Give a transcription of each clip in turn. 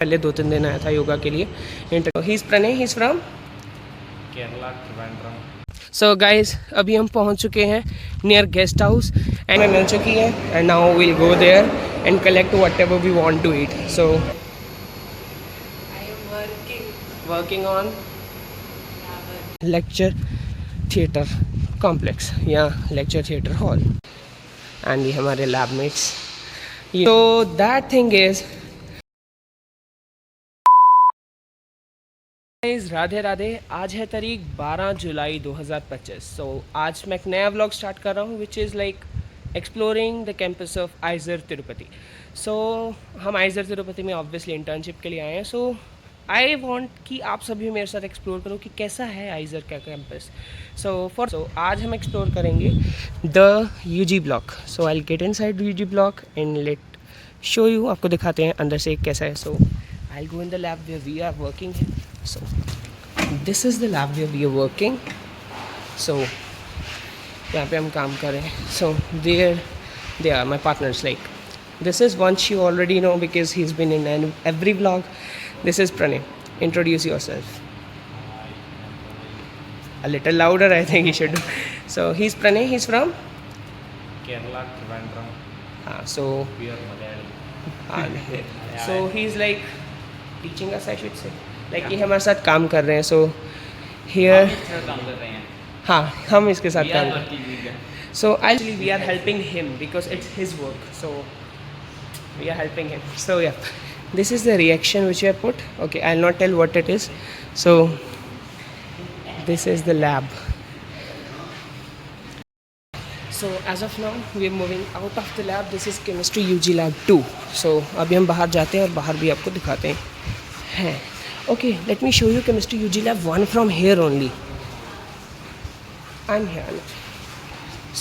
पहले 2-3 दिन आया था योगा के लिए. He is Pranay, he is from Kerala Trivandrum. So guys अभी हम पहुंच चुके हैं नियर गेस्ट हाउस एंड मिल चुकी है and now will go there and collect whatever we want to eat. So working on lecture theatre complex या लेक्चर थिएटर हॉल एंड ये हमारे लैबमेट्स. तो that thing is Radhe Radhe. आज है तारीख 12 जुलाई 2025. सो आज मैं एक नया व्लॉग स्टार्ट कर रहा हूँ which is like exploring the campus of IISER Tirupati. So हम आइजर तिरुपति में ऑब्वियसली इंटर्नशिप के लिए आए हैं. सो आई वॉन्ट कि आप सभी मेरे साथ एक्सप्लोर करो कि कैसा है आइजर का कैंपस. सो आज हम एक्सप्लोर करेंगे the UG block. So I get inside UG block and let show you. आपको दिखाते हैं अंदर से कैसा है. So I go in the lab where we are working. So this is the lab where we are working. So यहाँ पे हम काम कर रहे हैं. So they are my partners. Like this is Vansh, you already know because he's been in every vlog. This is Pranay. Introduce yourself. A little louder, I think he should do. So he's Pranay. He's from Kerala Trivandrum. So Pure Malayali. so he's like teaching us, I should say. Like ये हमारे साथ काम कर रहे हैं. So here काम कर रहे हैं. हाँ हम इसके साथ काम कर रहे हैं. So actually we are helping him because it's his work. So we are helping him. So yeah, this is the reaction which I put. Okay, I'll not tell what it is. So this is the lab. So as of now we are moving out of the lab. This is chemistry UG lab 2. So अभी हम बाहर जाते हैं और बाहर भी आपको दिखाते हैं. Okay, let me show you chemistry UG lab 1 from here only. I'm here.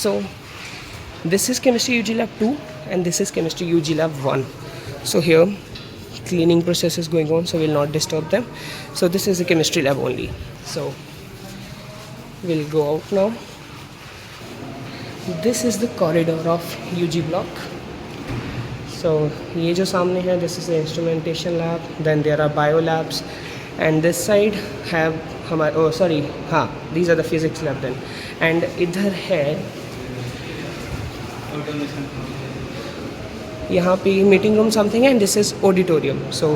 So this is chemistry UG lab 2 and this is chemistry UG lab 1. So here cleaning process is going on, so we'll not disturb them. So this is the chemistry lab only. So we'll go out now. This is the corridor of UG block. So ये जो सामने है, this is the instrumentation lab. Then there are bio labs, and this side have हमारे हाँ these are the physics lab then. And इधर है यहाँ पे meeting room something and this is auditorium. So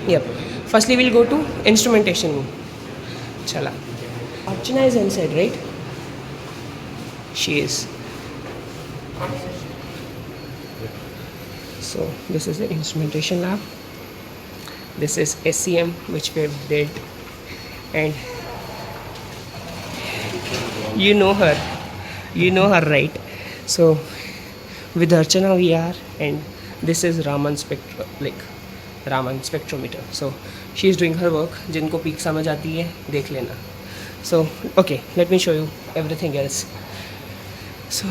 yep. Firstly we'll go to instrumentation room. चला. Archana is inside, right? She is. So this is the instrumentation lab. This is SCM which we did, and you know her right? So with Archana we are, and this is Raman spectrometer. So she is doing her work. जिनको peak समझ आती है देख लेना. So okay, let me show you everything else. So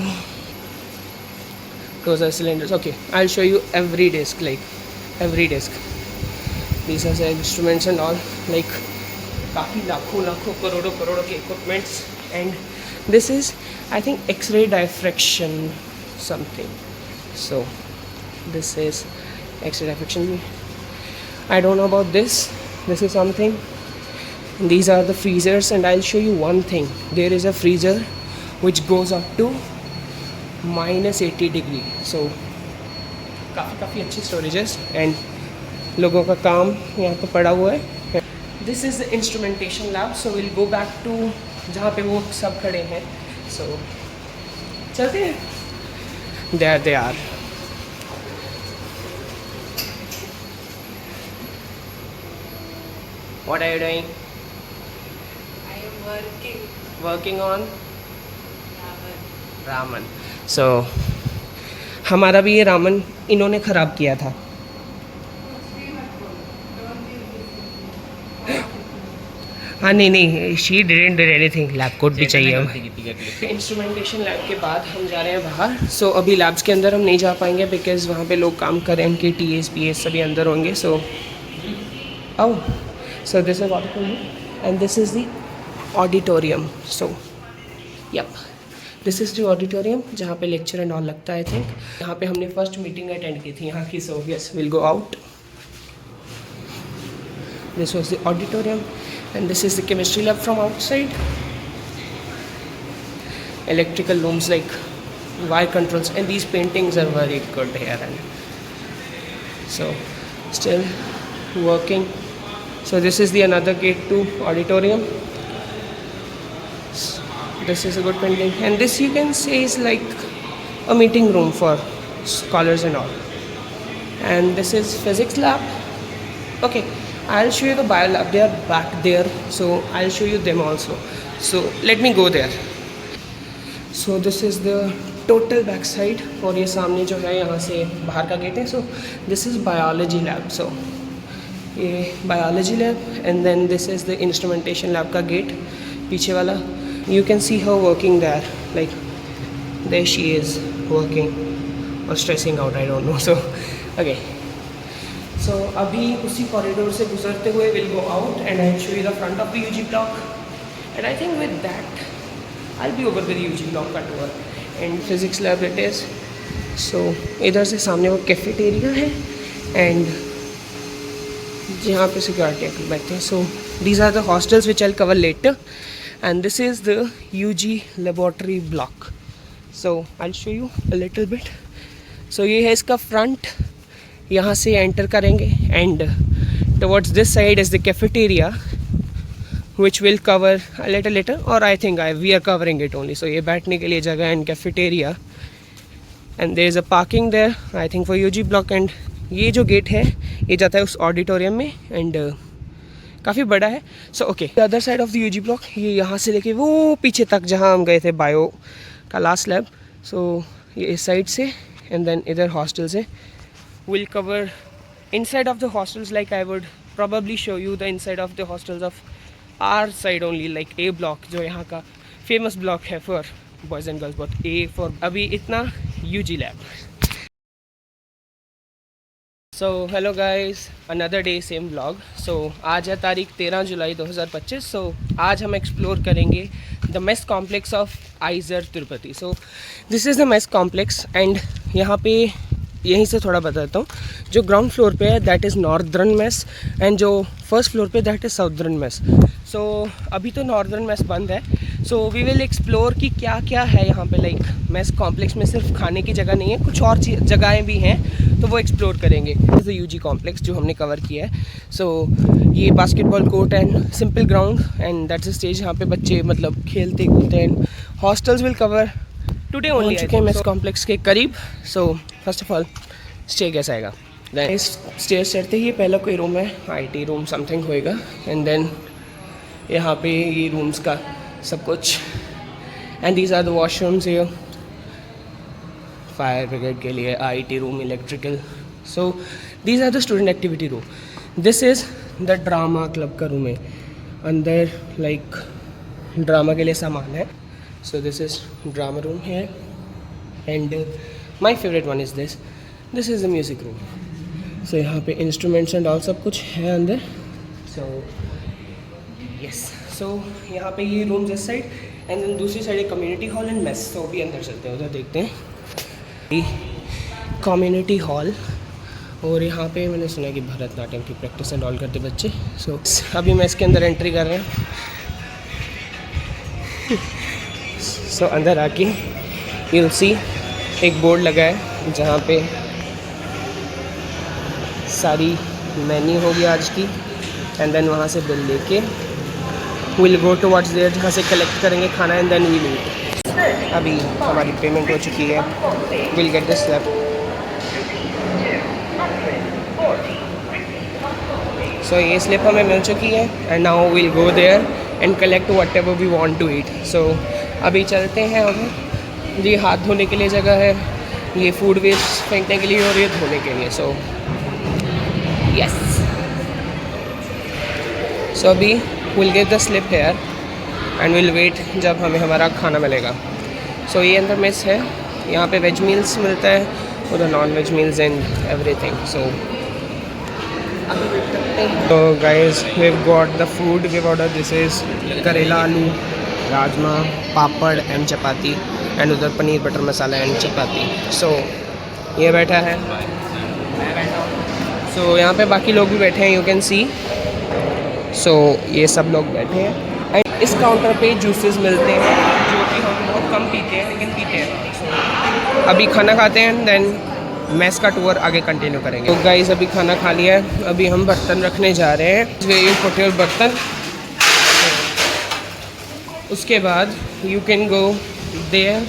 those are cylinders. Okay, I'll show you every disc, like every disc. These are the instruments and all, like काफ़ी लाखों करोड़ों के equipments. And this is I think X-ray diffraction something. So this is X-ray diffraction. I don't know about this. This is something. These are the freezers, and I'll show you one thing. There is a freezer which goes up to -80 degree. So काफ़ी अच्छी storages and लोगों का काम यहाँ पे पड़ा हुआ है. This is the instrumentation lab. So will go back to जहाँ पे वो सब खड़े हैं. सो चलते हैं. They are. What are you doing? I am working on Raman. So हमारा भी ये रामन इन्होंने ख़राब किया था. हाँ नहीं she didn't do anything. Lab coat भी चाहिए हमें. इंस्ट्रूमेंटेशन लैब के बाद हम जा रहे हैं बाहर. सो अभी लैब्स के अंदर हम नहीं जा पाएंगे बिकॉज वहाँ पे लोग काम कर रहे हैं. उनके TAs सभी अंदर होंगे. So this is auditorium and this is the auditorium. So yep, this is the auditorium जहाँ पे लेक्चर एंड ऑल लगता है. आई थिंक यहाँ पे हमने फर्स्ट मीटिंग अटेंड की थी यहाँ की. So yes will go out. This was the auditorium, and this is the chemistry lab from outside. Electrical rooms like wire controls, and these paintings are very good here, and so still working. So this is the another gate to auditorium. This is a good painting, and this you can say is like a meeting room for scholars and all. And this is physics lab. Okay, I'll show you the bio lab. They are back there, so I'll show you them also. So let me go there. So this is the total back side, और ये सामने जो है यहाँ से बाहर का gate है. So this is biology lab. So ये biology lab, and then this is the instrumentation lab का गेट पीछे वाला. You can see her working there, like there she is working or stressing out, I don't know. So okay, so अभी उसी corridor से गुजरते हुए we'll go out and I'll show you the front of the UG block, and I think with that I'll be over with the UG block का tour. And physics lab it is. So इधर से सामने वो cafeteria है, and जहाँ पे security बैठते हैं. So these are the hostels which I'll cover later, and this is the UG laboratory block. So I'll show you a little bit. So ये है इसका फ्रंट, यहाँ से एंटर करेंगे, and towards this side is the cafeteria which will cover a little later, or I think we are covering it only. So ये बैठने के लिए जगह and cafeteria, and there is a parking there I think for UG block. And ये जो gate है ये जाता है उस ऑडिटोरियम में, एंड काफ़ी बड़ा है. So okay, the other side of the UG block ये यहाँ से लेके वो पीछे तक जहाँ हम गए थे बायो का लास्ट लैब. सो ये इस साइड से, एंड देन इधर हॉस्टल्स है. Will cover inside of the hostels, like I would probably show you the inside of the hostels of our side only, like A block जो यहाँ का famous block है for boys and girls both. A for अभी इतना UG lab. So hello guys, another day same vlog. So आज है तारीख 13 जुलाई 2025. So आज हम एक्सप्लोर करेंगे the mess complex of Aizer Tirupati. So this is the mess complex, and यहाँ पे यहीं से थोड़ा बताता हूँ. जो ग्राउंड फ्लोर पे है that is northern mess, and जो फर्स्ट फ्लोर पे दैट इज़ साउदर्न मेस. सो अभी तो नॉर्दर्न मेस बंद है. सो वी विल एक्सप्लोर कि क्या क्या है यहाँ पे. लाइक मेस कॉम्प्लेक्स में सिर्फ खाने की जगह नहीं है, कुछ और जगहें भी हैं, तो वो एक्सप्लोर करेंगे. इज़ द UG कॉम्प्लेक्स जो हमने कवर किया है. सो ये basketball court and simple ground, and that's a stage जहाँ पे बच्चे मतलब खेलते कूदते हैं. Hostels will cover today only. चुके हैं मेस कॉम्प्लेक्स के करीब. So first of all stay कैसा आएगा. देन इस स्टेज चढ़ते ही पहला कोई रूम है, IT रूम समथिंग होएगा, एंड देन यहाँ पे ये रूम्स का सब कुछ, and these are the washrooms here. Fire brigade के लिए IT room, electrical. So these are the student activity room. This is the drama club का रूम है. अंदर लाइक ड्रामा के लिए सामान है. So this is drama room है, and my favourite one is this is the music room. So यहाँ पे इंस्ट्रूमेंट्स एंड ऑल सब कुछ है अंदर. सो यस, सो यहाँ पे ये रूम्स इस साइड, एंड देन दूसरी साइड एक कम्युनिटी हॉल एंड मेस. तो भी अंदर चलते हैं, उधर देखते हैं कम्युनिटी हॉल. और यहाँ पे मैंने सुना कि भरतनाट्यम की प्रैक्टिस एंड ऑल करते बच्चे. सो अभी मैं इसके अंदर एंट्री कर रहे हैं. सो अंदर आके यू विल सी एक बोर्ड लगा है जहाँ पे सारी मेन्यू होगी आज की, एंड देन वहाँ से बिल लेके विल गो टुवर्ड्स देयर जहाँ से कलेक्ट करेंगे खाना, एंड देन विल ईट. अभी हमारी पेमेंट हो चुकी है. Will get this slab. So ये स्लिप हमें मिल चुकी है, and now will go there and collect whatever we want to eat. So अभी चलते हैं. अभी ये हाथ धोने के लिए जगह है, ये फूड वेस्ट फेंकने के लिए और ये धोने के लिए. सो यस, सो अभी will get the slip here and will wait जब हमें हमारा खाना मिलेगा. सो ये अंदर मेस है. यहाँ पे वेज मील्स मिलता है, उधर non veg meals and everything. So तो guys we have got the food. We have order this is karela aloo, rajma, papad and chapati, and उधर paneer butter masala and chapati. So ये बैठा है, मैं बैठा हूँ. सो यहाँ पे बाकी लोग भी बैठे हैं, यू कैन सी. सो ये सब लोग बैठे हैं एंड इस काउंटर पे जूसेस मिलते हैं जो कि हम बहुत कम पीते हैं लेकिन पीते हैं। So, अभी खाना खाते हैं देन मैस का टूर आगे कंटिन्यू करेंगे। तो गाइस अभी खाना खा लिया है, अभी हम बर्तन रखने जा रहे हैं, वेरी इंपॉर्टेंट बर्तन। उसके बाद यू कैन गो देयर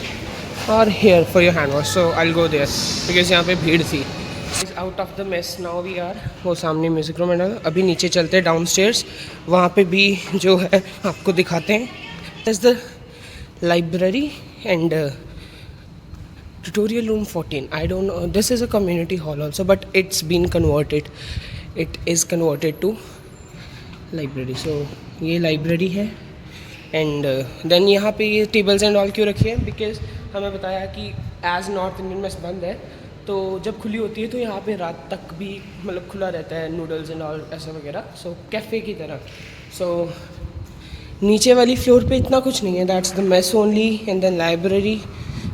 और here for your hand wash. So I will go there because यहाँ पे भीड़ थी। Out of the mess now we are, वो सामने म्यूजिक रूम है। अभी नीचे चलते हैं डाउन स्टेयर्स, वहाँ पे भी जो है आपको दिखाते हैं। Is the library and tutorial room 14. I don't know, this is a community hall also but it's been converted, it is converted to library. So ये library है एंड देन यहाँ पे ये टेबल्स एंड ऑल क्यों रखे हैं, because हमें बताया कि एज नॉर्थ इंडियन मेस बंद है तो जब खुली होती है तो यहाँ पे रात तक भी मतलब खुला रहता है, नूडल्स एंड ऑल ऐसा वगैरह। सो कैफ़े की तरह। सो नीचे वाली फ्लोर पे इतना कुछ नहीं है, that's the mess only and then library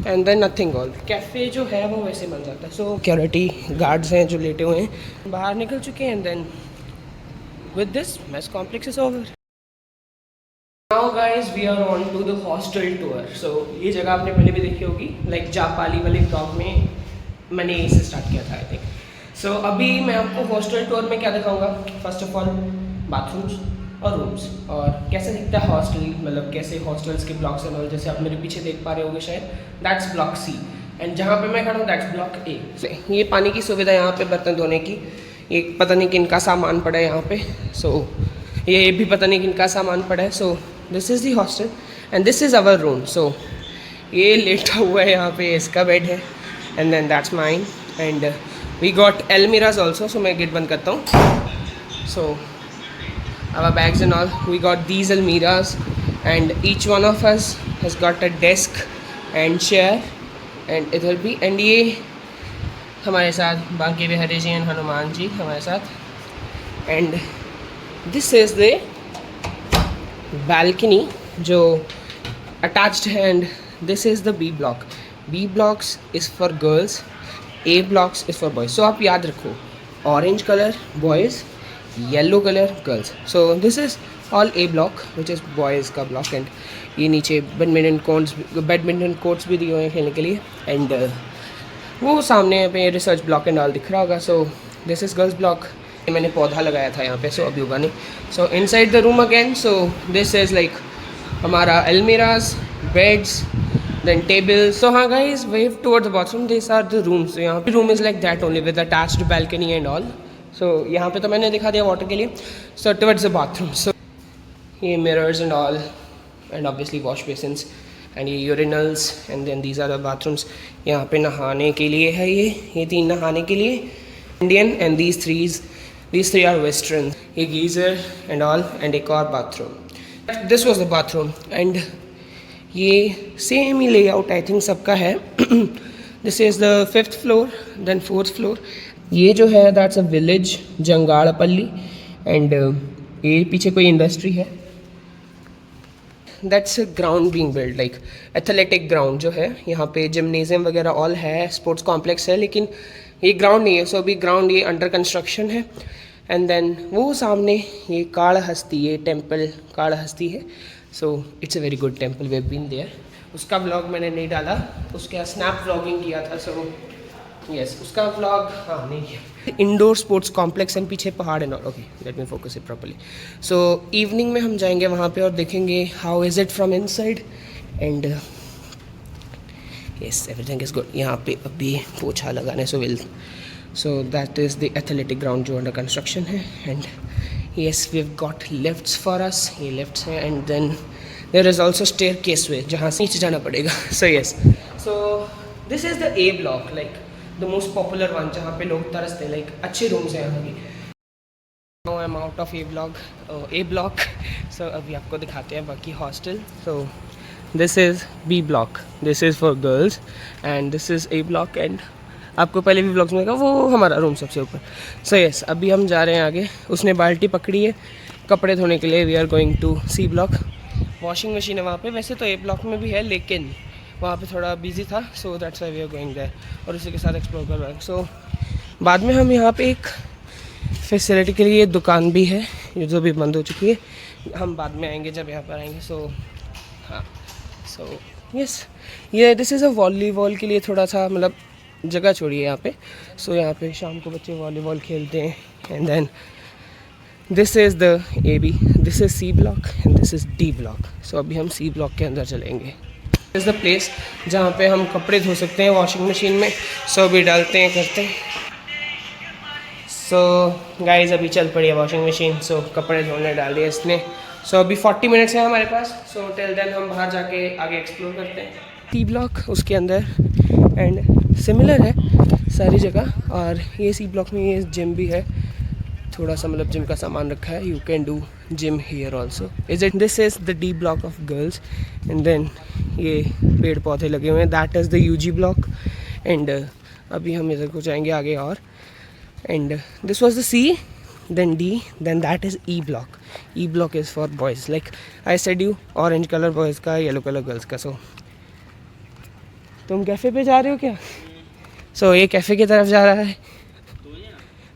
and then nothing all. Cafe जो है वो वैसे बन जाता है। सो सिक्योरिटी गार्ड्स हैं जो लेटे हुए हैं, बाहर निकल चुके हैं and then with this mess complex is over. Now guys we are on to the hostel tour. So ये जगह आपने पहले भी देखी होगी, लाइक जापाली वाले ब्लॉग में मैंने इसे स्टार्ट किया था आई थिंक। सो अभी मैं आपको हॉस्टल टूर में क्या दिखाऊंगा, फर्स्ट ऑफ ऑल बाथरूम्स और रूम्स और कैसे दिखता है हॉस्टल, मतलब कैसे हॉस्टल्स के ब्लॉक्स एंड ऑल। जैसे आप मेरे पीछे देख पा रहे होंगे शायद, दैट्स ब्लॉक सी एंड जहाँ पे मैं खड़ा हूँ दैट्स ब्लॉक ए। ये पानी की सुविधा यहाँ पे बर्तन धोने की, ये पता नहीं किनका सामान पड़ा है यहाँ पे। सो ये भी पता नहीं किनका सामान पड़ा है। So this is the hostel and this is our room. So ये लेटा हुआ है यहाँ पे, इसका बेड है and then that's mine and we got almirahs also. So मैं गेट बंद करता हूँ। सो our bags and all, we got these almiras and each one of us has got a desk and chair and इधर भी and ये हमारे साथ Banke Bihari ji and Hanuman ji हमारे साथ and this is the balcony जो attached है and this is the B block. B blocks is for girls, A blocks is for boys. So आप याद रखो, orange color boys, yellow colour girls. So this is all A block which is boys का block and ये नीचे badminton courts भी दिए हुए हैं खेलने के लिए एंड वो सामने पे रिसर्च ब्लॉक एंड ऑल दिख रहा होगा। सो दिस इज़ गर्ल्स ब्लॉक। मैंने पौधा लगाया था यहाँ पे, सो अभी उगा नहीं। So inside the room again, so this is like हमारा almirahs, beds, then table. So हाँ guys, wave towards the bathroom, this are the rooms. यहाँ पे room is like that only with attached balcony and all. So यहाँ पे तो मैंने दिखा दिया वाटर के लिए। So towards the bathroom, so ये mirrors and all and obviously wash basins and ये urinals and then these are the bathrooms. यहाँ पे नहाने के लिए है, ये 3 नहाने के लिए Indian and these three are western. ये गीज़र एंड ऑल एंड एक और बाथरूम। This was the bathroom and ये सेम ही लेआउट आई थिंक सबका है। This is the 5th floor then 4th floor. ये जो है that's a village Jangadpalli and ये पीछे कोई इंडस्ट्री है। That's a ground being build, like athletic ground जो है यहाँ पे, जिमनेजियम वगैरह ऑल है, स्पोर्ट्स कॉम्प्लेक्स है, लेकिन ये ग्राउंड नहीं है। सो अभी ग्राउंड ये अंडर कंस्ट्रक्शन है एंड देन वो सामने ये कालहस्ती, ये टेम्पल कालहस्ती है। So it's a very good temple, we have been there. उसका व्लॉग मैंने नहीं डाला, उसके स्नैप व्लॉगिंग किया था। सो यस, उसका व्लॉग हाँ नहीं है। इंडोर स्पोर्ट्स कॉम्प्लेक्स एंड पीछे पहाड़ and okay, let me focus it properly. So evening में हम जाएंगे वहाँ पे और देखेंगे how is it from inside and yes everything is good. यहाँ पे अभी पोछा लगाने so that is the athletic ground जो अंडर कंस्ट्रक्शन है and yes we have got lifts for us, ये लिफ्ट्स हैं and then there is also staircase way जहाँ से नीचे जाना पड़ेगा। So yes, so this is the A block, like the most popular one जहाँ पे लोग तरसते हैं, लाइक अच्छे रूम्स हैं यहाँ की। Now I am out of A block. So अभी आपको दिखाते हैं बाकी hostel. So this is B block, this is for girls and this is A block and आपको पहले भी ब्लॉग्स में देखा वो हमारा रूम सबसे ऊपर। सो यस, अभी हम जा रहे हैं आगे। उसने बाल्टी पकड़ी है कपड़े धोने के लिए। We are going to C block. Washing machine है वहाँ पे, वैसे तो ए ब्लॉक में भी है लेकिन वहाँ पे थोड़ा बिजी था। So that's why we are going there और उसी के साथ एक्सप्लोर कर रहे हैं। सो बाद में हम यहाँ पे एक फैसिलिटी के लिए दुकान भी है जो भी बंद हो चुकी है, हम बाद में आएंगे जब यहाँ पर आएंगे। सो हाँ, सो यस, ये दिस इज़ अ वॉलीबॉल के लिए थोड़ा सा मतलब जगह छोड़ी है यहाँ पे। सो यहाँ पे शाम को बच्चे वॉलीबॉल खेलते हैं। And then this is the AB, this is C block and this is D block. So अभी हम C ब्लॉक के अंदर चलेंगे। दिस इज़ द प्लेस जहाँ पे हम कपड़े धो सकते हैं वॉशिंग मशीन में। सो अभी डालते हैं, करते हैं। सो गाइस अभी चल पड़ी है वॉशिंग मशीन। सो कपड़े धोने डाल दिए इसने। सो अभी 40 मिनट्स है हमारे पास। सो टिल देन हम बाहर जाके आगे एक्सप्लोर करते हैं। टी ब्लॉक उसके अंदर एंड सिमिलर है सारी जगह। और ये सी ब्लॉक में ये जिम भी है, थोड़ा सा मतलब जिम का सामान रखा है। You can do gym here also. Is it this is the D block of girls. And then ये पेड़ पौधे लगे हुए हैं, that is the UG block. And अभी हम इधर को जाएंगे आगे और। And this was the C, then D, then that is E block. E block is for boys. Like I said you, orange color boys का, yellow color girls का। So तुम कैफ़े पे जा रहे हो क्या? So ये कैफ़े की तरफ जा रहा है,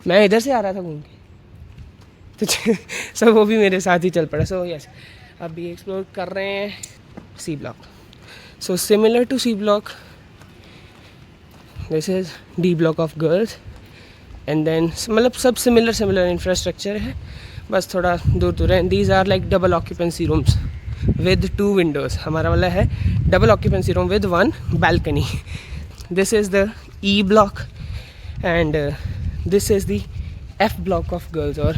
मैं इधर से आ रहा था घूम के, तो so वो भी मेरे साथ ही चल पड़ा। So yes, अभी एक्सप्लोर कर रहे हैं C block. So similar to C block, this is D block of girls. And then मतलब सब सिमिलर इंफ्रास्ट्रक्चर है, बस थोड़ा दूर दूर है। These are like double occupancy rooms with 2 windows. हमारा वाला है double occupancy room with 1 balcony. This is the E block and this is the F block of girls. और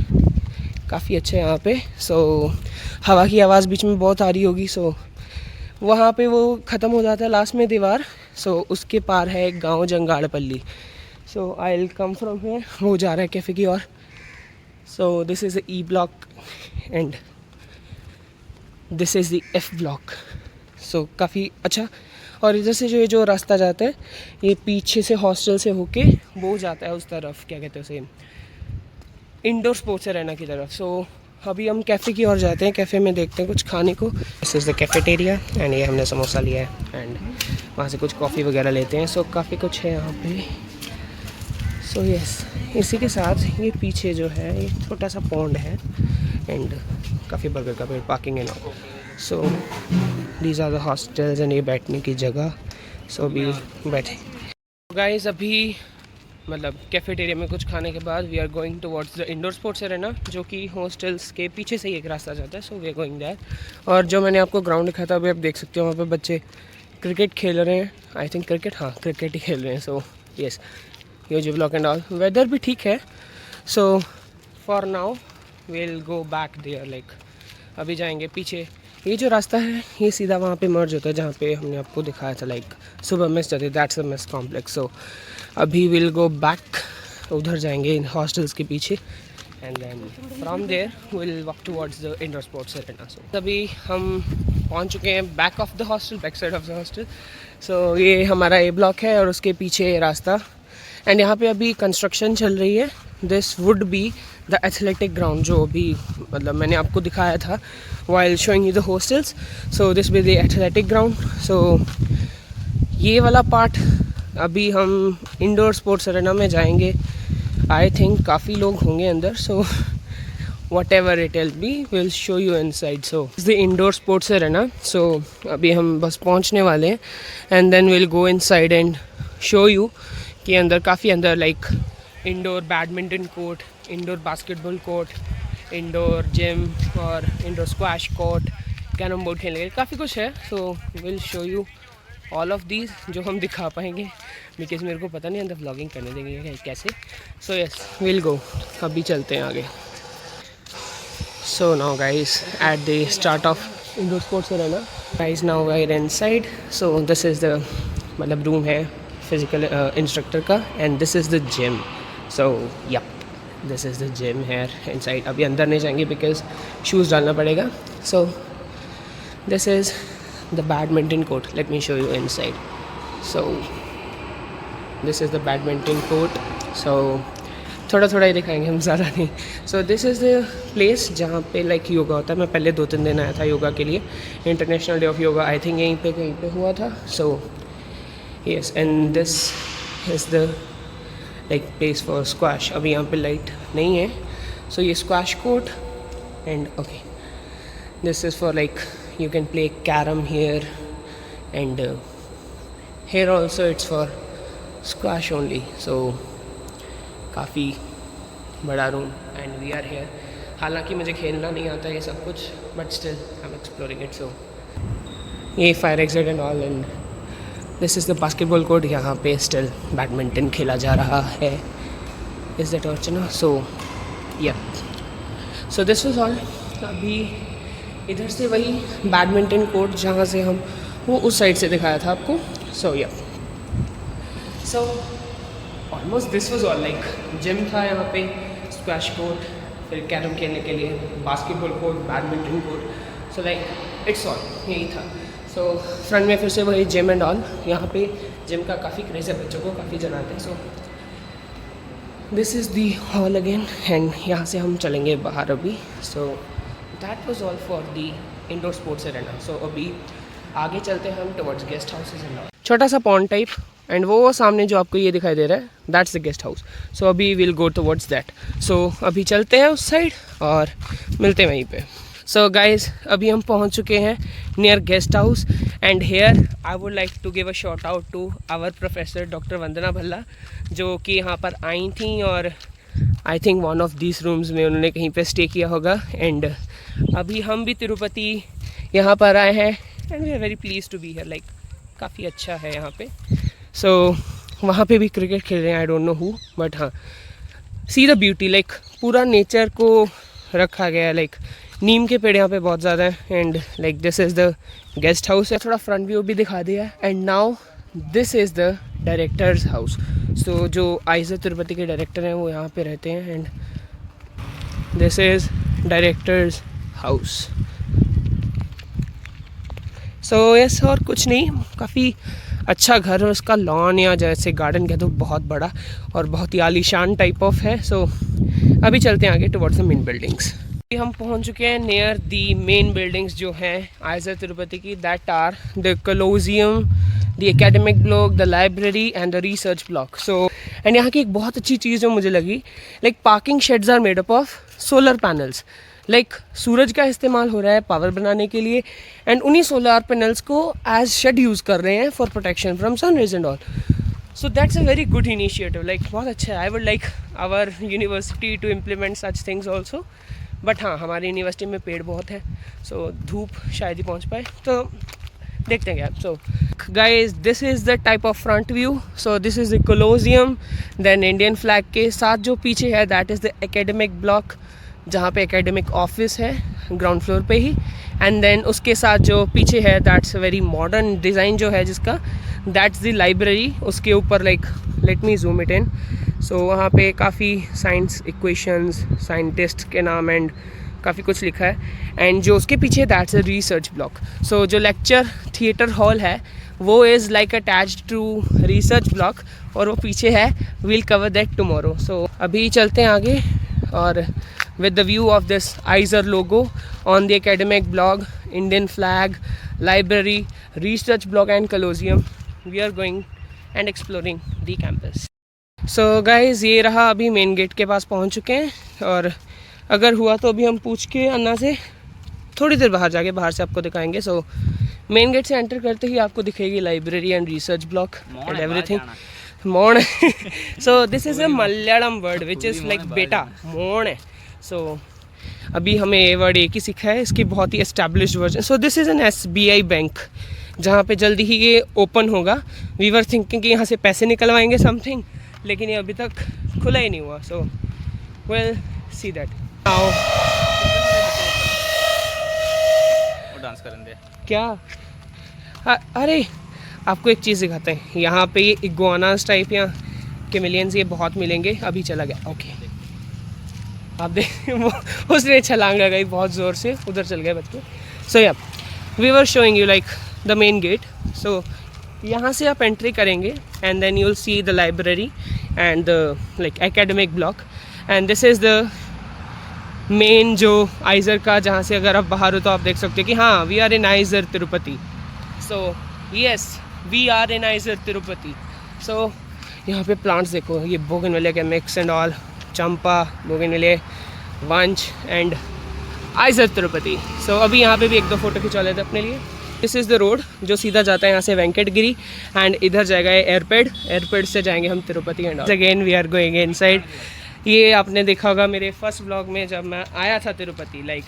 काफ़ी अच्छा है यहाँ पे। सो हवा की आवाज़ बीच में बहुत आ रही होगी। सो वहाँ पे वो ख़त्म हो जाता है लास्ट में दीवार। सो उसके पार है एक गाँव जंगाड़पल्ली। So I'll come from here. वो जा रहा है कैफ़े की ओर। So this is the E block and this is the F block. So काफ़ी अच्छा। और इधर से जो रास्ता जाता है ये पीछे से हॉस्टल से होके वो जाता है उस तरफ, क्या कहते हैं उसे, इंडोर स्पोर्ट्स अरेना की तरफ। So अभी हम कैफ़े की ओर जाते हैं, कैफ़े में देखते हैं कुछ खाने को। This is the cafeteria and ये हमने समोसा लिया है एंड वहाँ से कुछ कॉफ़ी वगैरह लेते हैं। सो काफ़ी कुछ है यहाँ पे। सो यस, इसी के साथ ये पीछे जो है एक छोटा सा पॉन्ड है एंड काफ़ी बर्गर का पेड़, पार्किंग है ना। So these are the hostels and ये बैठने की जगह। सो अभी बैठे गाइस, अभी मतलब कैफेटेरिया में कुछ खाने के बाद we are going towards the indoor sports arena, जो कि हॉस्टल्स के पीछे से ही एक रास्ता जाता है। So we are going that. और जो मैंने आपको ग्राउंड दिखाया था अभी आप देख सकते हो, वहाँ पे बच्चे क्रिकेट खेल रहे हैं। आई थिंक क्रिकेट, हाँ क्रिकेट ही खेल रहे हैं। So yes, UG block and all. Weather भी ठीक है। So for now will go back there. Like अभी जाएंगे पीछे। ये जो रास्ता है ये सीधा वहाँ पे मर्ज होता है जहाँ पे हमने आपको दिखाया था, लाइक सुबह मेस जाते, दैट्स अ मेस कॉम्प्लेक्स। सो अभी विल गो बैक, उधर जाएंगे इन हॉस्टल्स के पीछे and then from there will walk towards the indoor sports arena. So अभी हम पहुँच चुके हैं back of the hostel, back side of the hostel. So ये हमारा A ब्लॉक है और उसके पीछे रास्ता। एंड यहाँ पे अभी कंस्ट्रक्शन चल रही है। This would be the athletic ground, जो अभी मतलब मैंने आपको दिखाया था while showing you the hostels. So this will be the athletic ground. So ये वाला पार्ट अभी हम इंडोर स्पोर्ट्स अरेना में जाएंगे। आई थिंक काफ़ी लोग होंगे अंदर। सो whatever it will be, we'll show you inside. So it's the indoor sports arena. So अभी हम बस पहुंचने वाले हैं and then we'll go inside and show you कि अंदर काफ़ी अंदर like indoor badminton court, indoor basketball court, indoor gym और indoor squash court, carrom board खेलने के लिए काफ़ी कुछ है। So will show you all of these जो हम दिखा पाएंगे, बिकॉज मेरे को पता नहीं अंदर व्लॉगिंग करने देंगे कैसे। सो यस, विल गो, अभी चलते हैं आगे। So now guys at the start of indoor sports arena, guys now we are inside. So this is the मतलब रूम है फिजिकल इंस्ट्रक्टर का and this is the gym. So yup, this is the gym है inside. अभी अंदर नहीं जाएंगे because shoes डालना पड़ेगा। So this is the badminton court, let me show you inside. So this is the badminton court. So थोड़ा थोड़ा ही दिखाएंगे हम, ज़्यादा नहीं। सो दिस इज़ द प्लेस जहाँ पे लाइक योगा होता है। मैं पहले 2-3 दिन आया था योगा के लिए, international day of yoga I think यहीं पे कहीं पे हुआ था। So yes, and this is the like place for squash. अभी यहाँ पे लाइट नहीं है So ये squash court and okay, this is for like you can play carom here and here also it's for squash only. So काफ़ी बड़ा room and we are here. हालांकि मुझे खेलना नहीं आता ये सब कुछ but still I am exploring it. So ये fire exit and all and this is the basketball court. यहाँ पे स्टिल बैडमिंटन खेला जा रहा है. इज़ दैट अर्चना? सो या सो दिस वाज ऑल. अभी इधर से वही बैडमिंटन कोर्ट जहाँ से हम वो उस साइड से दिखाया था आपको. सो या so almost this was all. Like gym था यहाँ पे, स्क्वैश कोर्ट, फिर कैरम खेलने के लिए basketball court, badminton court. So like it's all यही था. सो फ्रंट में फिर से वही जिम एंड ऑल. यहाँ पे जिम का काफ़ी क्रेज़ है, बच्चों को काफ़ी जन आते हैं. So this is the hall again and यहाँ से हम चलेंगे बाहर अभी. So that was all for the indoor sports arena. So अभी आगे चलते हैं हम towards guest houses and all. छोटा सा पॉन्ड टाइप एंड वो सामने जो आपको ये दिखाई दे रहा है दैट्स द गेस्ट हाउस. सो अभी will go towards that. So अभी चलते हैं उस साइड और मिलते हैं वहीं पे. सो गाइज अभी हम पहुंच चुके हैं near guest house and here I would like to give a shout out to our professor doctor Vandana Bhalla, जो कि यहाँ पर आई थी और I think one of this rooms में उन्होंने कहीं पे स्टे किया होगा. एंड अभी हम भी तिरुपति यहाँ पर आए हैं and we are very please to be here. Like काफ़ी अच्छा है यहाँ पे. सो वहाँ पे भी क्रिकेट खेल रहे हैं, आई डोंट नो हु, बट हाँ सी द ब्यूटी. लाइक पूरा नेचर को रखा गया है. लाइक नीम के पेड़ यहाँ पे बहुत ज़्यादा है and like this is the guest house है. थोड़ा फ्रंट व्यू भी दिखा दिया है. And now this is the director's house. So जो आइज़र तिरुपति के डायरेक्टर हैं वो यहाँ पे रहते हैं and this is directors house. So yes और कुछ नहीं, काफ़ी अच्छा घर है. उसका लॉन या जैसे गार्डन कह दो बहुत बड़ा और बहुत ही आलीशान टाइप ऑफ है. सो अभी चलते हैं आगे टुवर्ड्स द मेन बिल्डिंग्स. हम पहुंच चुके हैं नियर दी मेन बिल्डिंग्स जो हैं आइज़र तिरुपति की. That are the colosseum, the academic block, the library and the research block. So and यहाँ की एक बहुत अच्छी चीज़ जो मुझे लगी, like parking sheds are made up of solar panels. Like सूरज का इस्तेमाल हो रहा है पावर बनाने के लिए एंड उन्हीं सोलर पैनल्स को एज शेड यूज़ कर रहे हैं for protection from sun rays and all. So that's a very good initiative. Like बहुत अच्छा है. I would like our university to implement such things also. But हाँ हमारी यूनिवर्सिटी में पेड़ बहुत है सो धूप शायद ही पहुँच पाए, तो देखते हैं क्या. So guys this is the type of front view. So this is the colosseum. Then Indian flag के साथ जो पीछे है that is the academic block, जहाँ पे एकेडमिक ऑफिस है ग्राउंड फ्लोर पे ही. एंड देन उसके साथ जो पीछे है दैट्स वेरी मॉडर्न डिज़ाइन जो है जिसका, दैट्स द लाइब्रेरी. उसके ऊपर like let me zoom it in. So वहाँ पे काफ़ी साइंस इक्वेशंस, साइंटिस्ट के नाम एंड काफ़ी कुछ लिखा है. एंड जो उसके पीछे that's a research block. So जो लेक्चर थिएटर हॉल है वो is like attached to research block और वो पीछे है. We'll cover that tomorrow. So अभी चलते हैं आगे और with the view of this Eiser logo on the academic block, Indian flag, library, research block and Colosseum, we are going and exploring the campus. So guys ये रहा, अभी main gate के पास पहुंच चुके हैं और अगर हुआ तो अभी हम पूछ के अन्ना से थोड़ी देर बाहर जाके बाहर से आपको दिखाएंगे. सो मेन गेट से एंटर करते ही आपको दिखेगी library and research block and everything. Mon. So this is a Malayalam word which is like बेटा मोन है. सो अभी हमें ये वर्ड एक ही सीखा है, इसकी बहुत ही established version. So this is an SBI bank जहाँ पे जल्दी ही ये ओपन होगा. वी वर थिंकिंग कि यहाँ से पैसे निकलवाएंगे समथिंग, लेकिन ये अभी तक खुला ही नहीं हुआ. So well see that now. Dance करेंगे क्या? अरे आपको एक चीज़ दिखाते हैं. यहाँ पे ये इग्वानास टाइप या कैमेलियंस ये बहुत मिलेंगे. अभी चला गया. ओके आप देख उसने छलांग लगाई बहुत ज़ोर से, उधर चल गए बच्चे. So yeah we were showing you like the main gate. So यहाँ से आप एंट्री करेंगे and then you will see the library and the like academic block. And this is the main जो आइज़र का, जहाँ से अगर आप बाहर हो तो आप देख सकते हो कि हाँ we are in IISER Tirupati. So yes we are in IISER Tirupati. So यहाँ पे प्लांट्स देखो, ये बोगनवेलिया के मिक्स एंड ऑल, चंपा, बोगनवेलिया, वंश एंड आइजर तिरुपति। सो अभी यहाँ पे भी एक दो फोटो खिंचवा लेते हैं अपने लिए। दिस इज़ द रोड जो सीधा जाता है यहाँ से वेंकटगिरी एंड इधर जाएगा एयरपेड से जाएंगे हम Tirupati and again we are going inside. ये आपने देखा होगा मेरे फर्स्ट ब्लॉग में जब मैं आया था Tirupati, like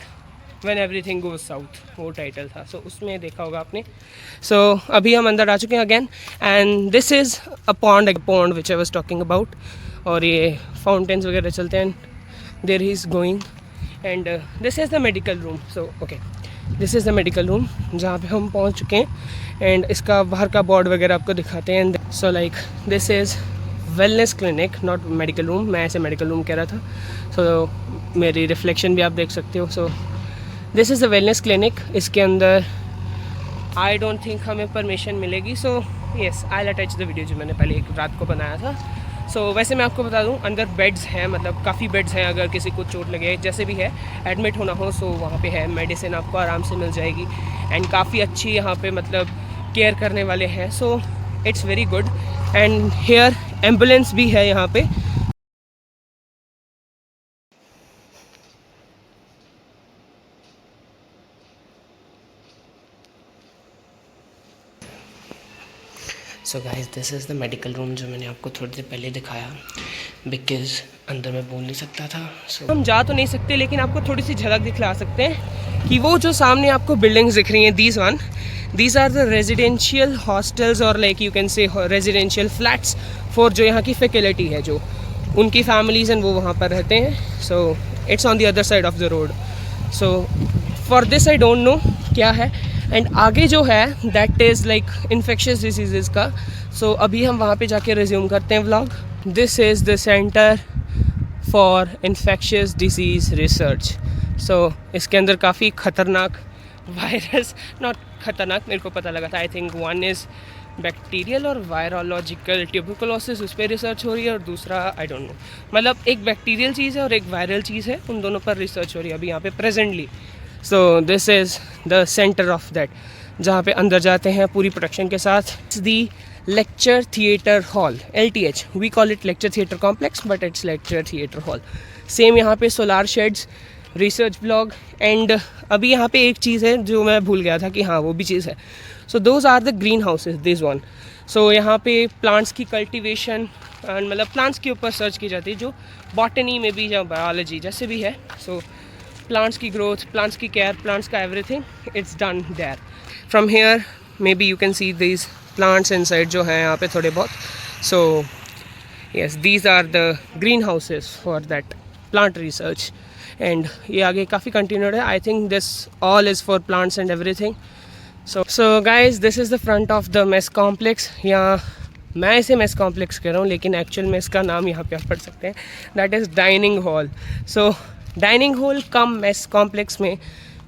when everything goes south, वो टाइटल था। सो उसमें देखा होगा आपने। सो अभी हम अंदर आ चुके हैं again and this is a pond which I was talking about. और ये फाउंटेन्स वगैरह चलते हैं, there he is going and this is the medical room. So okay, this is the medical room जहाँ पे हम पहुँच चुके हैं एंड इसका बाहर का बोर्ड वगैरह आपको दिखाते हैं। So like this is wellness clinic, not medical room. मैं ऐसे मेडिकल रूम कह रहा था। सो मेरी रिफ्लेक्शन भी आप देख सकते हो। सो this is the wellness clinic. इसके अंदर आई डोंट थिंक हमें परमिशन मिलेगी। So yes, I attach the video जो मैंने पहले एक रात को बनाया था। सो वैसे मैं आपको बता दूं, अंदर बेड्स हैं, मतलब काफ़ी बेड्स हैं। अगर किसी को चोट लगे, जैसे भी है, एडमिट होना हो, सो वहाँ पे है। मेडिसिन आपको आराम से मिल जाएगी एंड काफ़ी अच्छी यहाँ पे मतलब केयर करने वाले हैं। So it's very good and here ambulance भी है यहाँ पे। So guys, this is the medical room जो मैंने आपको थोड़ी देर पहले दिखाया, बिकॉज अंदर मैं बोल नहीं सकता था। सो हम जा तो नहीं सकते, लेकिन आपको थोड़ी सी झलक दिखला सकते हैं कि वो जो सामने आपको बिल्डिंग्स दिख रही हैं, these are the residential hostels और like you can say residential flats for जो यहाँ की फैकल्टी है, जो उनकी फैमिलीज़ हैं वो वहाँ पर रहते हैं। So it's on the other side of the road. So for this I don't no क्या है। एंड आगे जो है that is like infectious disease का। सो अभी हम वहाँ पे जाके रिज्यूम करते हैं vlog. This is the centre for infectious disease research. So इसके अंदर काफ़ी ख़तरनाक वायरस, नॉट ख़तरनाक, मेरे को पता लगा था, आई थिंक वन इज़ बैक्टीरियल और वायरोलॉजिकल ट्यूबरकुलोसिस, उस पर रिसर्च हो रही है, और दूसरा आई डोंट नो, मतलब एक बैक्टीरियल चीज़ है और एक वायरल चीज़ है, उन दोनों पर रिसर्च हो रही है अभी यहाँ पे presently. So this is the centre of that, जहाँ पे अंदर जाते हैं पूरी प्रोटेक्शन के साथ। It's the lecture theatre hall, LTH, we call it lecture theatre complex, but it's lecture theatre hall. Same यहाँ पे solar shades, research block and अभी यहाँ पे एक चीज़ है जो मैं भूल गया था कि हाँ वो भी चीज़ है। So those are the green houses, this one. So यहाँ पे प्लांट्स की कल्टिवेशन, मतलब प्लांट्स के ऊपर सर्च की जाती है, जो बॉटनी में भी या बायोलॉजी जैसे भी है। सो प्लांट्स की ग्रोथ, प्लांट्स की केयर, प्लांट्स का everything, it's done there. From here maybe you can see these plants inside जो हैं यहाँ पे थोड़े बहुत। So yes, these are the green houses for that plant research. And ये आगे काफ़ी कंटिन्यूड है। I think this all is for plants and everything. So guys, this is the front of the mess complex. यहाँ मैं इसे mess complex कह रहा हूँ, लेकिन एक्चुअल में इसका नाम यहाँ पे आप पढ़ सकते हैं, that is dining hall. So dining hall come mess complex में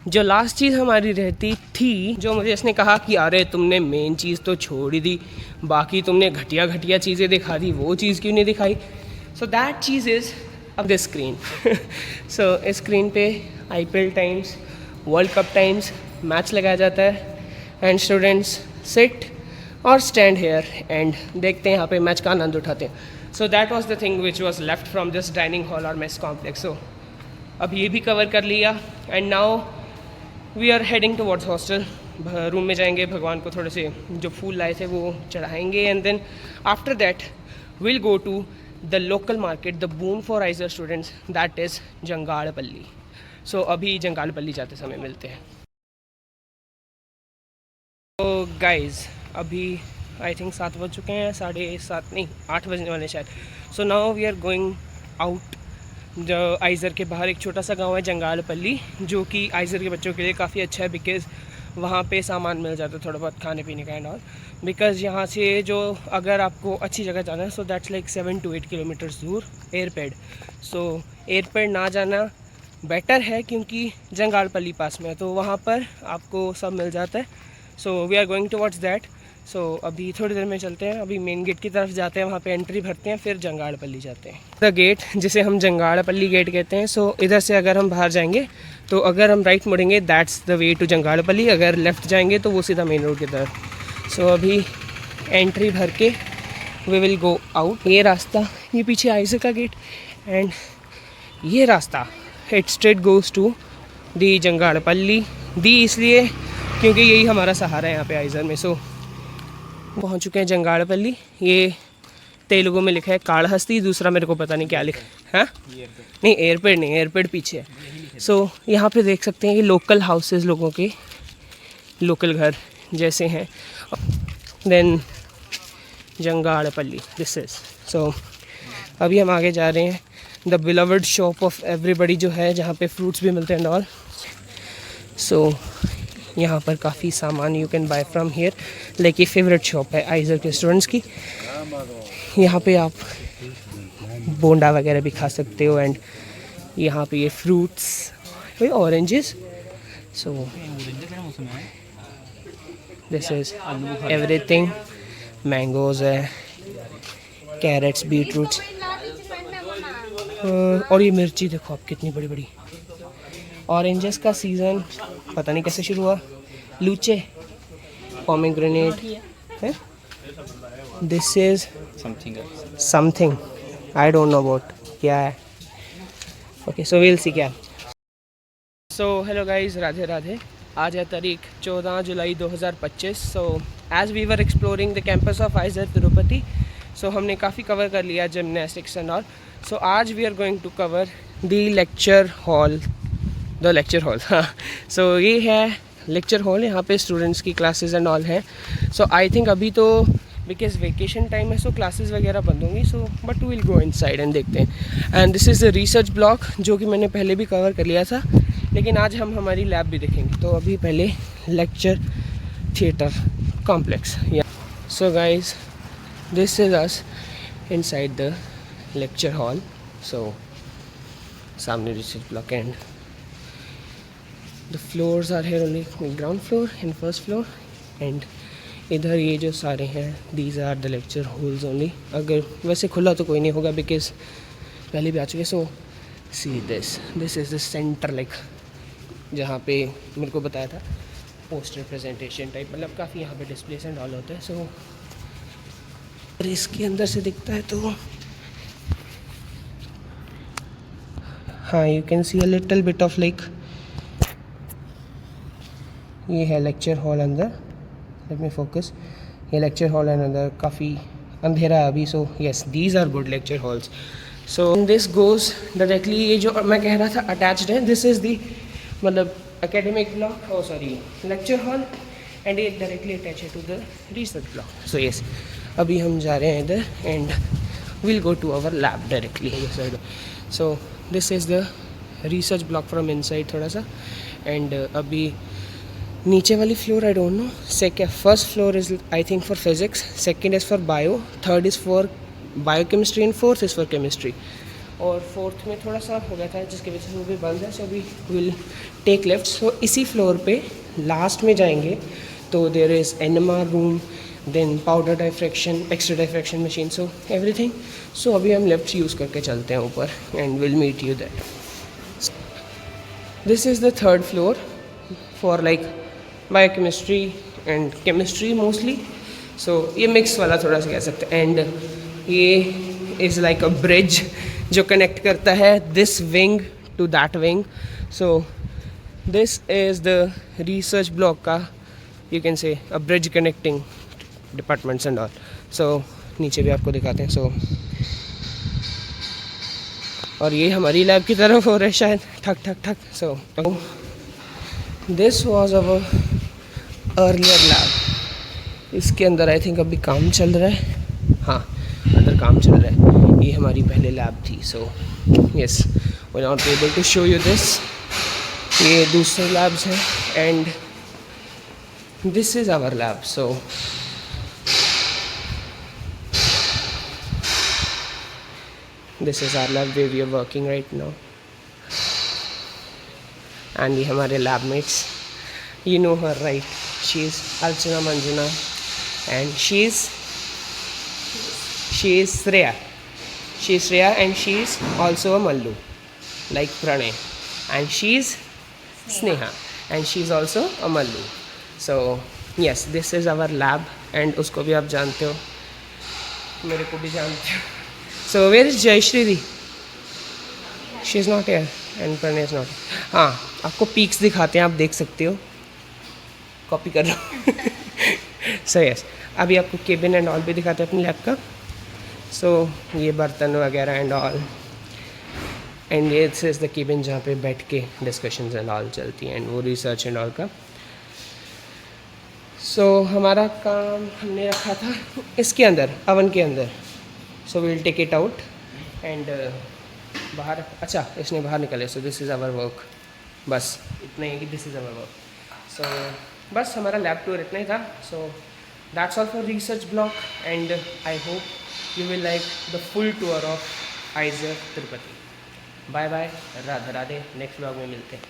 जो लास्ट चीज़ हमारी रहती थी, जो मुझे इसने कहा कि अरे तुमने मेन चीज़ तो छोड़ ही दी, बाकी तुमने घटिया घटिया चीज़ें दिखा दी, वो चीज़ क्यों नहीं दिखाई? सो दैट चीज़ इज़ अब द स्क्रीन। सो इस स्क्रीन पे IPL times, world cup times match लगाया जाता है एंड स्टूडेंट्स सिट और स्टैंड हेयर एंड देखते हैं, यहाँ पे मैच का आनंद उठाते हैं। So that was the thing which was left from this dining hall और मेस कॉम्प्लेक्स। सो अब ये भी कवर कर लिया and now we are heading towards hostel. Room में जाएंगे, भगवान को थोड़े से जो फूल लाए थे वो चढ़ाएंगे and then after that we'll go to the local market, the boon for IISER students, that is Jangadpalli. So अभी जंगाड़पल्ली जाते समय मिलते हैं। तो गाइज अभी आई थिंक 7 बज चुके हैं, 7:30 नहीं 8 बजने वाले शायद। So now we are going out. जो आइज़र के बाहर एक छोटा सा गांव है जंगाड़पल्ली, जो कि आइज़र के बच्चों के लिए काफ़ी अच्छा है, बिकॉज़ वहाँ पे सामान मिल जाता है थोड़ा बहुत खाने पीने का एंड ऑल। बिकॉज़ यहाँ से जो अगर आपको अच्छी जगह जाना है, so that's like 7 to 8 kilometres दूर एयरपेड। सो एयरपेड ना जाना बेटर है, क्योंकि जंगाड़पल्ली पास में है, तो वहाँ पर आपको सब मिल जाता है। So we are going towards that. So अभी थोड़ी देर में चलते हैं, अभी मेन गेट की तरफ जाते हैं, वहाँ पे एंट्री भरते हैं, फिर जंगाड़पल्ली जाते हैं। द गेट, जिसे हम जंगाड़पल्ली गेट कहते हैं। सो इधर से अगर हम बाहर जाएंगे, तो अगर हम राइट मुड़ेंगे that's the way to Jangadpalli, अगर लेफ़्ट जाएंगे तो वो सीधा मेन रोड की तरफ। सो अभी एंट्री भर के वी विल गो आउट। ये रास्ता, ये पीछे आइज़र का गेट एंड ये रास्ता it straight goes to the Jangadpalli. The इसलिए क्योंकि यही हमारा सहारा है यहाँ पे आइज़र में। सो पहुँच चुके हैं जंगाड़पल्ली। ये तेलुगु में लिखा है कालहस्ती, दूसरा मेरे को पता नहीं क्या लिखा है। हाँ नहीं, एयरपेड नहीं, एयरपेड पीछे है। सो यहाँ पे देख सकते हैं कि लोकल हाउसेस, लोगों के लोकल घर जैसे हैं। Then Jangadpalli this is. So अभी हम आगे जा रहे हैं the beloved shop of everybody जो है, जहाँ पे फ्रूट्स भी मिलते हैं एंड ऑल। सो यहाँ पर काफ़ी सामान you can buy from here, like ये फेवरेट शॉप है आइज़र के स्टूडेंट्स की। यहाँ पे आप बोंडा वगैरह भी खा सकते हो एंड यहाँ पे ये फ्रूट्स, वही oranges. So this is everything. Mangoes है, कैरेट्स, बीटरूट्स, और ये मिर्ची देखो आप कितनी बड़ी बड़ी। ऑरेंजेस का सीज़न पता नहीं कैसे शुरू हुआ। लूचे, पोमेग्रेनेट है। This is something I don't know about क्या है। ओके सो विल सी क्या। So hello guys, Radhe Radhe. आज है तारीख 14 जुलाई 2025। So as we were exploring the campus of IISER Tirupati, so हमने काफ़ी कवर कर लिया जिमनास्टिक्स एंड ऑल। सो आज we are going to cover the lecture hall. The lecture hall, हाँ। सो ये है लेक्चर हॉल, यहाँ पे स्टूडेंट्स की क्लासेस एंड ऑल हैं। सो आई थिंक अभी तो बिकॉज वेकेशन टाइम है, सो क्लासेस वगैरह बंद होंगी। So but we will go inside and देखते हैं। And this is the research block, जो कि मैंने पहले भी कवर कर लिया था, लेकिन आज हम हमारी लैब भी देखेंगे। तो अभी पहले lecture theatre complex. So guys this is us inside the lecture hall. So सामने research block and the floors are here only, ground floor and first floor. And इधर ये जो सारे हैं, these are the lecture halls only. अगर वैसे खुला तो कोई नहीं होगा बिकॉज पहले भी आ चुके। So see this is the centre, like जहाँ पे मेरे को बताया था पोस्टर प्रेजेंटेशन टाइप, मतलब काफ़ी यहाँ पे डिस्प्लेस एंड ऑल होता है। सो इसके अंदर से दिखता है तो हाँ, you can see a little bit of like, ये है लेक्चर हॉल अंदर। Let me focus. ये लेक्चर हॉल है अंदर, काफ़ी अंधेरा है अभी। So yes, these are good lecture halls. So this goes directly, ये जो मैं कह रहा था अटैच्ड है, दिस इज़ दी मतलब academic block, oh sorry, lecture hall, and it directly attached to the research block. So yes, अभी हम जा रहे हैं इधर and we'll go to our lab directly. So this is the research block from inside थोड़ा सा। and अभी नीचे वाली floor I don't no, first floor is I think for physics, second is for bio, third is for biochemistry and fourth is for chemistry. और fourth में थोड़ा सा हो गया था जिसकी वजह से वो भी बंद है। So we will take left. So इसी फ्लोर पे लास्ट में जाएंगे तो there is NMR room, then powder diffraction, X ray diffraction machine, so everything. So अभी हम लेफ्ट यूज़ करके चलते हैं ऊपर and we'll meet you that. This is the third floor for like biochemistry and chemistry mostly. So ये mix वाला थोड़ा सा कह सकते हैं। एंड ये इज़ लाइक अ ब्रिज जो कनेक्ट करता है this wing to that wing. So this is the research block का, you can say a bridge connecting departments and all. So नीचे भी आपको दिखाते हैं। सो और ये हमारी लैब की तरफ हो रहा है शायद, ठक ठक ठक। So this was our earlier lab. इसके अंदर आई थिंक अभी काम चल रहा है, हाँ अंदर काम चल रहा है। ये हमारी पहले लैब थी। So yes, we are not able to show you this. ये दूसरे लैब्स हैं and this is our lab. So this is our lab where we are working right now. And ये हमारे labmates, you know her right, she is Archana Manjuna and she is Shreya. She is Shreya and she is also a Mallu, like Pranay. And she is Sneha and she is also a Mallu. So yes, this is our lab and उसको भी आप जानते हो, मेरे को भी जानते हो। So where is Jayashri? She is not here. And Pranay is not. हाँ, आपको पीक्स दिखाते हैं, आप देख सकते हो, कॉपी कर लो। सो यस, अभी आपको केबिन एंड ऑल भी दिखाते हैं अपनी लैब का। सो ये बर्तन वगैरह एंड ऑल, एंड ये इज़ द केबिन जहाँ पे बैठ के डिस्कशंस एंड ऑल चलती हैं, एंड वो रिसर्च एंड ऑल का। सो हमारा काम हमने रखा था इसके अंदर, अवन के अंदर। So we'll take it out and बाहर, अच्छा इसने बाहर निकले। So this is our work, बस इतना ही कि this is our work. So बस हमारा लैब टूर इतना ही था। So that's all for research block, and I hope you will like the full tour of IISER Tirupati. Bye bye, Radhe Radhe, next blog में मिलते हैं।